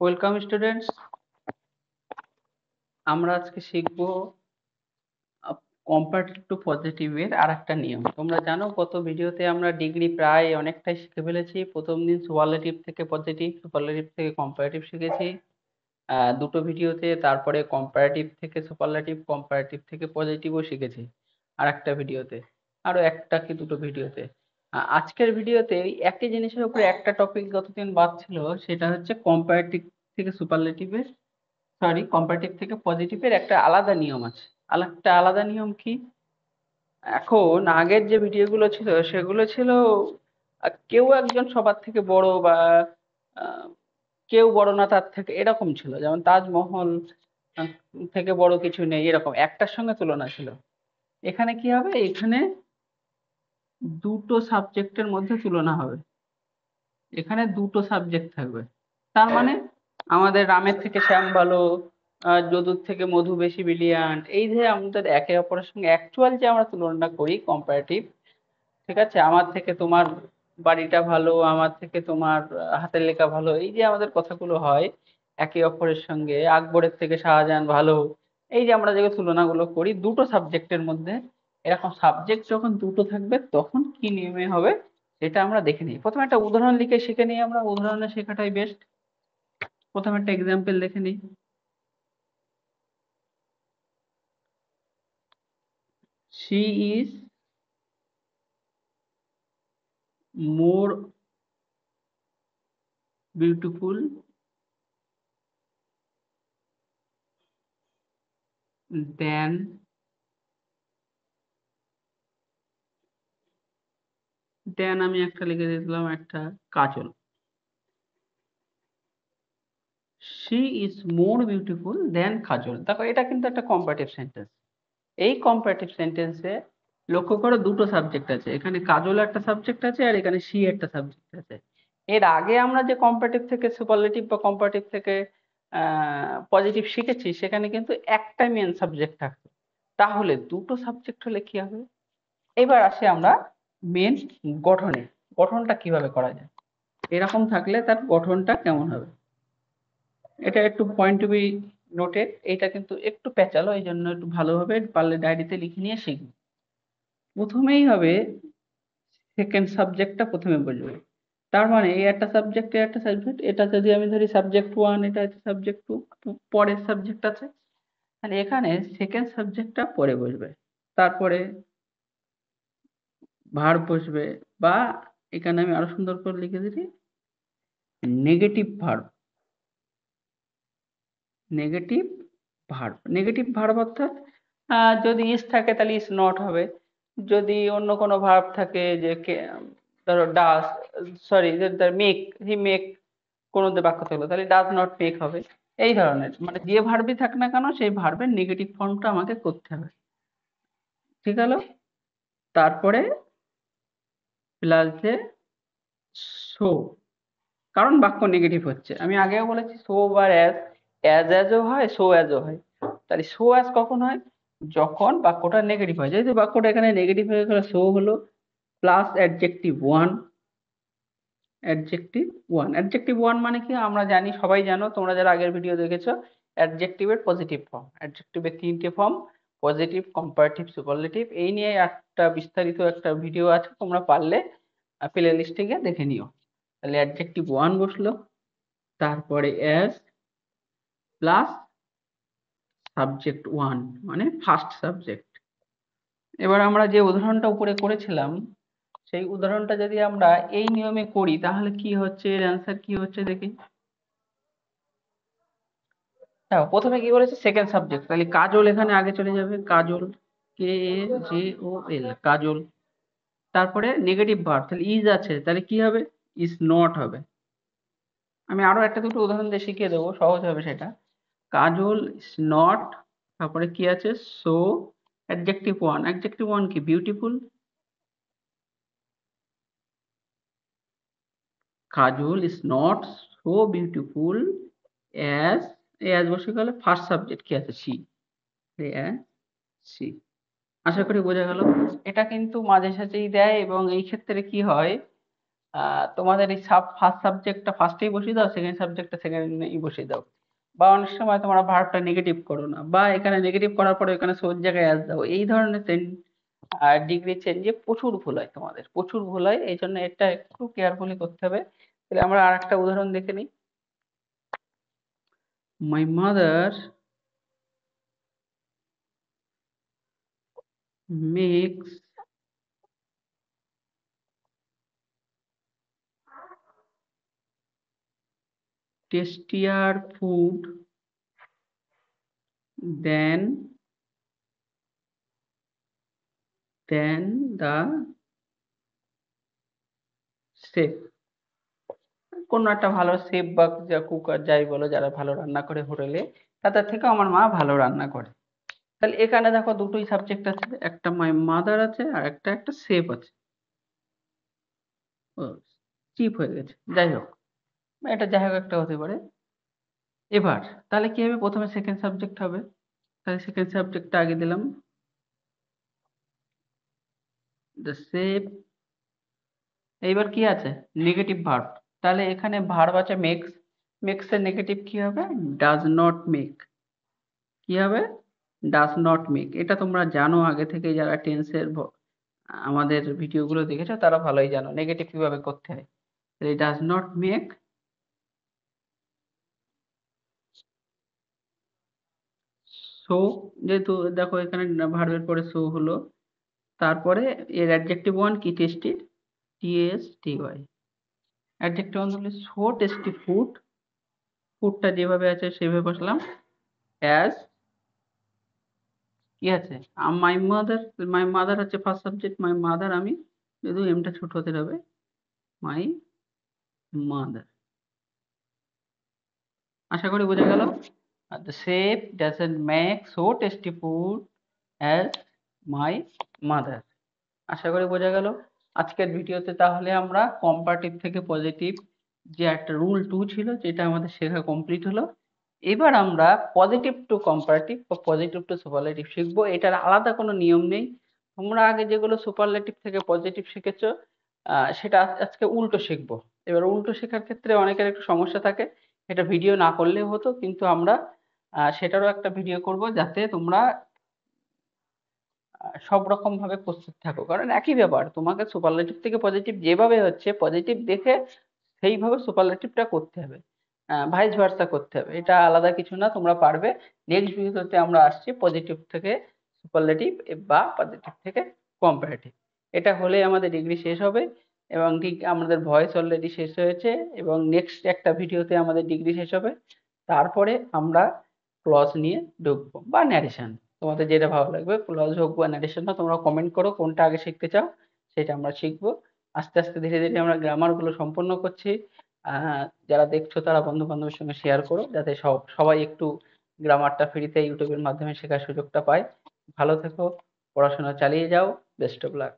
Welcome students. আমরা আজকে শিখব কম্পারেটিভ টু পজিটিভ এর আরেকটা নিয়ম। তোমরা জানো গত ভিডিওতে আমরা ডিগ্রি প্রায় অনেকটাই শিখে ফেলেছি। প্রথম দিন সুপারলেটিভ থেকে পজিটিভ, সুপারলেটিভ থেকে কম্পারেটিভ শিখেছি দুটো ভিডিওতে। তারপরে কম্পারেটিভ থেকে সুপারলেটিভ, কম্পারেটিভ থেকে পজিটিভও শিখেছি আরেকটা ভিডিওতে, আরো একটা কি দুটো ভিডিওতে। আজকের ভিডিওতে এই একই জিনিসের উপরে একটা টপিক গতদিন বাদ ছিল, সেটা হচ্ছে কম্পারেটিভ থেকে সুপারলেটিভের, সরি, কম্পারেটিভ থেকে পজিটিভের একটা আলাদা নিয়ম আছে। একটা আলাদা নিয়ম কি? এখন আগের যে ভিডিওগুলো ছিল সেগুলো ছিল কেউ একজন সবার থেকে বড়, বা আহ, কেউ বড় না তার থেকে, এরকম ছিল। যেমন তাজমহল আহ, থেকে বড় কিছু নেই, এরকম একটার সঙ্গে তুলনা ছিল। এখানে কি হবে? এখানে দুটো সাবজেক্টের মধ্যে তুলনা হবে। এখানে দুটো সাবজেক্ট থাকবে। তার মানে আমাদের রামের থেকে শ্যাম ভালো, যদুর থেকে মধু বেশি ব্রিলিয়ান্ট, এই যে আমাদের একে অপরের সঙ্গে অ্যাকচুয়াল যে আমরা তুলনা করি কম্পারেটিভ, ঠিক আছে, আমার থেকে তোমার বাড়িটা ভালো, আমার থেকে তোমার হাতের লেখা ভালো, এই যে আমাদের কথাগুলো হয় একে অপরের সঙ্গে, আকবরের থেকে শাহজাহান ভালো, এই যে আমরা যে তুলনাগুলো করি দুটো সাবজেক্টের মধ্যে, এরকম সাবজেক্ট যখন দুটো থাকবে তখন কি নিয়মে হবে সেটা আমরা দেখে নিই। প্রথমে একটা উদাহরণ লিখে শিখে নিই। আমরা উদাহরণে শেখাটাই বেস্ট। প্রথমে একটা এক্সাম্পল দেখে নিই। She is more beautiful than আমি একটা লিখে দিলাম, একটা কাজল। She is more beautiful than কাজল। দেখো এটা কিন্তু একটা কম্পারেটিভ সেন্টেন্স। এই কম্পারেটিভ সেন্টেন্সে লক্ষ্য করো দুটো সাবজেক্ট আছে, এখানে কাজল একটা সাবজেক্ট আছে আর এখানে সি একটা সাবজেক্ট আছে। এর আগে আমরা যে কম্পারেটিভ থেকে সুপারলেটিভ বা কম্পারেটিভ থেকে পজিটিভ শিখেছি সেখানে কিন্তু একটা মেন সাবজেক্ট থাকতো। তাহলে দুটো সাবজেক্ট হলে কি হবে? এবার আসি আমরা মেন গঠনে। গঠনটা কিভাবে করা যায়, এরকম থাকলে তার গঠনটা কেমন হবে, এটা একটু পয়েন্ট টু বি নোটেড। এটা কিন্তু একটু প্যাচালো, এই জন্য একটু ভালোভাবে পারলে ডায়েরিতে লিখে নিয়ে শিখবে। প্রথমেই হবে সেকেন্ড সাবজেক্টটা প্রথমে বলবে। তার মানে এই একটা সাবজেক্ট, একটা সাবজেক্ট, এটা যদি আমি ধরি সাবজেক্ট ওয়ান, এটা হচ্ছে সাবজেক্ট টু, পরের সাবজেক্ট আছে, তাহলে এখানে সেকেন্ড সাবজেক্টটা পরে বসবে। তারপরে ভার্ব বসবে, বা এখানে আমি আরো সুন্দর করে লিখে দিচ্ছি negative verb. Negative verb, negative verb অর্থাৎ যদি ইস থাকে তাহলে ইস নট হবে। যদি অন্য কোনো ভার্ব থাকে, যে ধরো ডাস, সরি, মেক, হি মেক, কোনো বাক্য থাকলো তাহলে ডাজ নট মেক হবে। এই ধরনের, মানে যে ভার্বই থাক না কেন সেই ভার্বের নেগেটিভ ফর্মটা আমাকে করতে হবে। ঠিক হলো? তারপরে প্লাসে সো, কারণ বাক্য নেগেটিভ হচ্ছে। আমি আগেও বলেছি সো বা অ্যাজ, অ্যাজও হয়, সো অ্যাজও হয়। তাহলে সো অ্যাজ কখন হয়? যখন বাক্যটা নেগেটিভ হয়। যেহেতু বাক্যটা এখানে নেগেটিভ হয়ে গেলে সো হলো, plus adjective one. Adjective one, adjective one মানে কি আমরা জানি, সবাই জানো, তোমরা যারা আগের ভিডিও দেখেছো। অ্যাডজেক্টিভের পজিটিভ ফর্ম, অ্যাডজেক্টিভের তিনটে ফর্ম, পজিটিভ, কম্পারেটিভ, সুপারলেটিভ। এই নিয়ে একটা বিস্তারিত একটা ভিডিও আছে, তোমরা পারলে প্লে লিস্টে গিয়ে দেখে নিও। তাহলে অ্যাডজেক্টিভ ওয়ান বসলো, তারপরে অ্যাজ প্লাস সাবজেক্ট ওয়ান, মানে ফার্স্ট সাবজেক্ট। এবার আমরা যে উদাহরণটা উপরে করেছিলাম সেই উদাহরণটা যদি আমরা এই নিয়মে করি তাহলে কি হচ্ছে, এর অ্যান্সার কি হচ্ছে দেখি। হ্যাঁ, প্রথমে কি বলেছে সেকেন্ড সাবজেক্ট, তাহলে কাজল এখানে আগে চলে যাবে, কাজল, কে এ জে ও এল, কাজল। তারপরে নেগেটিভ ভার্ব, তাহলে ইজ আছে, তাহলে কি হবে? ইজ নট হবে। আমি আরো একটা দুটো উদাহরণ দিয়ে শিখিয়ে দেবো, সহজ হবে সেটা। কাজল ইজ নট, তারপরে কি আছে, so, adjective one, adjective one কি, beautiful. Kajal is not so beautiful as, as বসে গেলে ফার্স্ট সাবজেক্ট কি আছে, সি, অ্যাজ সি। আশা করি বোঝা গেল। এটা কিন্তু মাঝে সাঝেই দেয়, এবং এই ক্ষেত্রে কি হয়, তোমাদের এই ফার্স্ট সাবজেক্টটা ফার্স্টেই বসিয়ে দাও, সেকেন্ড সাবজেক্টটা সেকেন্ডেই বসিয়ে দাও। বা অনেক সময় তোমরা ভার্বটা নেগেটিভ করো না, বা এখানে নেগেটিভ করার পরে এখানে সোর জায়গায় অ্যাজ দাও, এই ধরনের ডিগ্রি চেঞ্জে প্রচুর ভুল হয়, তোমাদের প্রচুর ভুল হয়, এই জন্য এটা একটু কেয়ারফুলি করতে হবে। তাহলে আমরা আর একটা উদাহরণ দেখে নিই। My mother makes tastier food than the chef। কোনো একটা ভালো শেফ বা যা কুকার যাই বলো, যারা ভালো রান্না করে হোটেলে, তাদের থেকে আমার মা ভালো রান্না করে। তাহলে এখানে দেখো দুটোই সাবজেক্ট আছে, একটা মাই মাদার আছে আর একটা শেফ আছে। ও, চিপ হয়ে গেছে, যাই হোক, এটা যাই হোক একটা হতে পারে। এবার তাহলে কি হবে, প্রথমে সেকেন্ড সাবজেক্ট হবে, তাহলে সেকেন্ড সাবজেক্টটা আগে দিলাম, দ্য শেফ। এইবার কি আছে, নেগেটিভ ভার্ব। তাহলে এখানে ভার্ব আছে মেক্স, মেক্স এর নেগেটিভ কি হবে, ডাজ নট মেক। কি হবে, ডাজ নট মেক। এটা তোমরা জানো আগে থেকে, যারা টেন্সের আমাদের ভিডিওগুলো দেখেছো তারা ভালোই জানো নেগেটিভ কিভাবে করতে হয়। ডাজ নট মেক, সো, যেহেতু দেখো এখানে ভার্বের পরে সো হলো, তারপরে এর অ্যাডজেক্টিভ ওয়ান কি, টেস্টি, TASTY। অ্যাডজেক্টিভ ওয়ান হলো সো টেস্টি ফুড, ফুডটা যেভাবে আছে সেভাবে বসলাম, অ্যাজ কি আছে, মাই মাদার। মাই মাদার হচ্ছে ফার্স্ট সাবজেক্ট, মাই মাদার আমি, শুধু এমটা ছোট হতে হবে, মাই মাদার। আশা করি বোঝা গেল। The chef doesn't make so tasty food as my mother. আশা করি বোঝা গেল। আজকের ভিডিওতে তাহলে আমরা কম্পারেটিভ থেকে পজিটিভ যে একটা রুল 2 ছিল, যেটা আমাদের শেখা কমপ্লিট হলো। এবার আমরা পজিটিভ টু কম্পারেটিভ বা পজিটিভ টু সুপারলেটিভ শিখবো। এটার আলাদা কোনো নিয়ম নেই। তোমরা আগে যেগুলো সুপারলেটিভ থেকে পজিটিভ শিখেছো, সেটা আজকে উল্টো শিখবো। এবার উল্টো শেখার ক্ষেত্রে অনেকের একটু সমস্যা থাকে, এটা ভিডিও না করলেও হতো, কিন্তু আমরা সেটারও একটা ভিডিও করব, যাতে তোমরা সব রকম ভাবে প্রস্তুত থাকো। কারণ একই ব্যাপার, তোমাকে সুপারলেটিভ থেকে পজিটিভ যেভাবে হচ্ছে, পজিটিভ দেখে সেইভাবে সুপারলেটিভটা করতে হবে, ভাইস ভার্সা করতে হবে, এটা আলাদা কিছু না, তোমরা পারবে। নেক্সট ভিডিওতে আমরা আসছি পজিটিভ থেকে সুপারলেটিভ বা পজিটিভ থেকে কম্পারেটিভ। এটা হলে আমাদের ডিগ্রি শেষ হবে, এবং ঠিক আমাদের ভয়েস অলরেডি শেষ হয়েছে, এবং নেক্সট একটা ভিডিওতে আমাদের ডিগ্রি শেষ হবে। তারপরে আমরা ক্লজ নিয়ে ঢুকবো বা ন্যারেশন, তোমাদের যেটা ভালো লাগবে, ক্লজ হোক বা ন্যারেশন হোক, তোমরা কমেন্ট করো কোনটা আগে শিখতে চাও, সেটা আমরা শিখবো। আস্তে আস্তে ধীরে ধীরে আমরা গ্রামার গুলো সম্পন্ন করছি। যারা দেখছো তারা বন্ধু বান্ধবের সঙ্গে শেয়ার করো, যাতে সবাই একটু গ্রামারটা ফ্রিতে ইউটিউবের মাধ্যমে শেখার সুযোগটা পায়। ভালো থেকো, পড়াশোনা চালিয়ে যাও, বেস্ট অফ লাক।